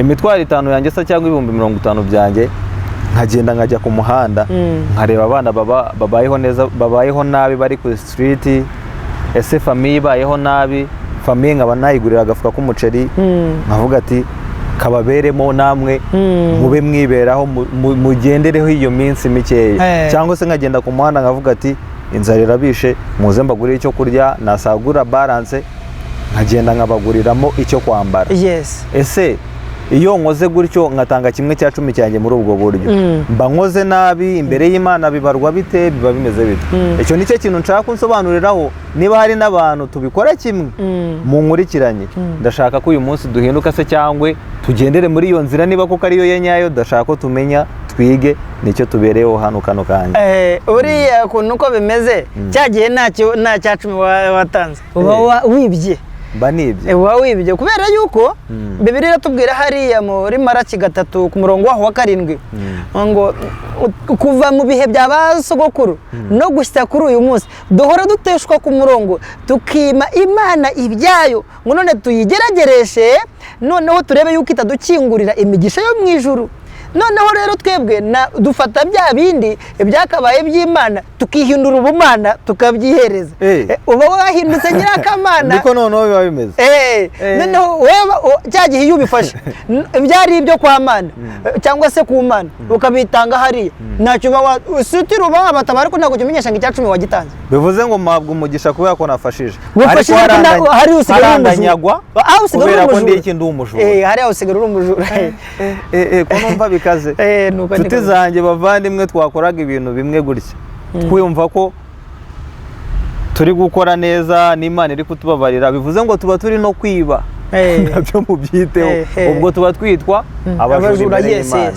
imitwaro 5 yanjye se cyangwa 50 byanjye nkagenda nkajya ku muhanda nkareba abana babayeho neza babayeho nabi bari ku street ese famille bayeho nabi famille nkaba nayigurira agafuka k'umuceri nkavuga ati kababeremo namwe mube mwiberaho mugendereho iyo minsi mikeya cyangwa se nkagenda ku muhanda nkavuga ati inzara irabishe muze mbagurire icyo kurya nasagura balance nkagenda nkabaguriramo icyo kwambara ese iyo nkoze gutyo nkatanga 1/10 cyanjye muri ubwo buryo mba nkoze nabi imbere y'Imana bibarwa bite biba bimeze bite icyo nicyo kintu nshaka kunsobanuriraho niba hari n'abantu tubikora kimwe mu nkurikiranye ndashaka ko uyu munsi duhinduka se cyangwe tugendere muri iyo nzira niba koko ariyo yenyayo ndashaka ko tumenya twige nicyo tubereyeho hano kano kanya uriya kuntu uko bimeze cyagiye nta 10 watanze uba wibye banibye wibye kubera yuko Bibiliya iratubwira hariya muri Maraki 3 ku murongo waho wa 7 ngo kuva mu bihe bya basogokuru no gushyira kuri uyu munsi duhora duteshwa ku murongo tukima Imana ibyayo ngo none tuyigeragereshe noneho turebe yuko itadukingurira imigisha yo mu ijuru noneho rero twebwe dufata bya bindi ibyakabaye by'Imana tukihindura ubumana tukabyihereza uba wahindutse nyirakamana niko noneho biba bimeze noneho wewe cyagihe iyo ubifashe byari ibyo kwa Mana cyangwa se ku Mana ukabitanga hariya ntacyo usutira uba batabara ko ntago kimenyesha ngo 10 wagitanze bivuze ngo mpabwa umugisha kubera ko nafashije ariko hari usigaranyagwa kubera ko ndi iki ndi umujura hari usigara uri umujura ko numva bikaze tuti zanjye bavandimwe twakoraga ibintu bimwe gutya twumva ko turi gukora neza n'Imana iri kutubabarira bivuze ngo tuba turi no kwiba nabyo mubyiteho ubwo tuba twitwa abajura y'Imana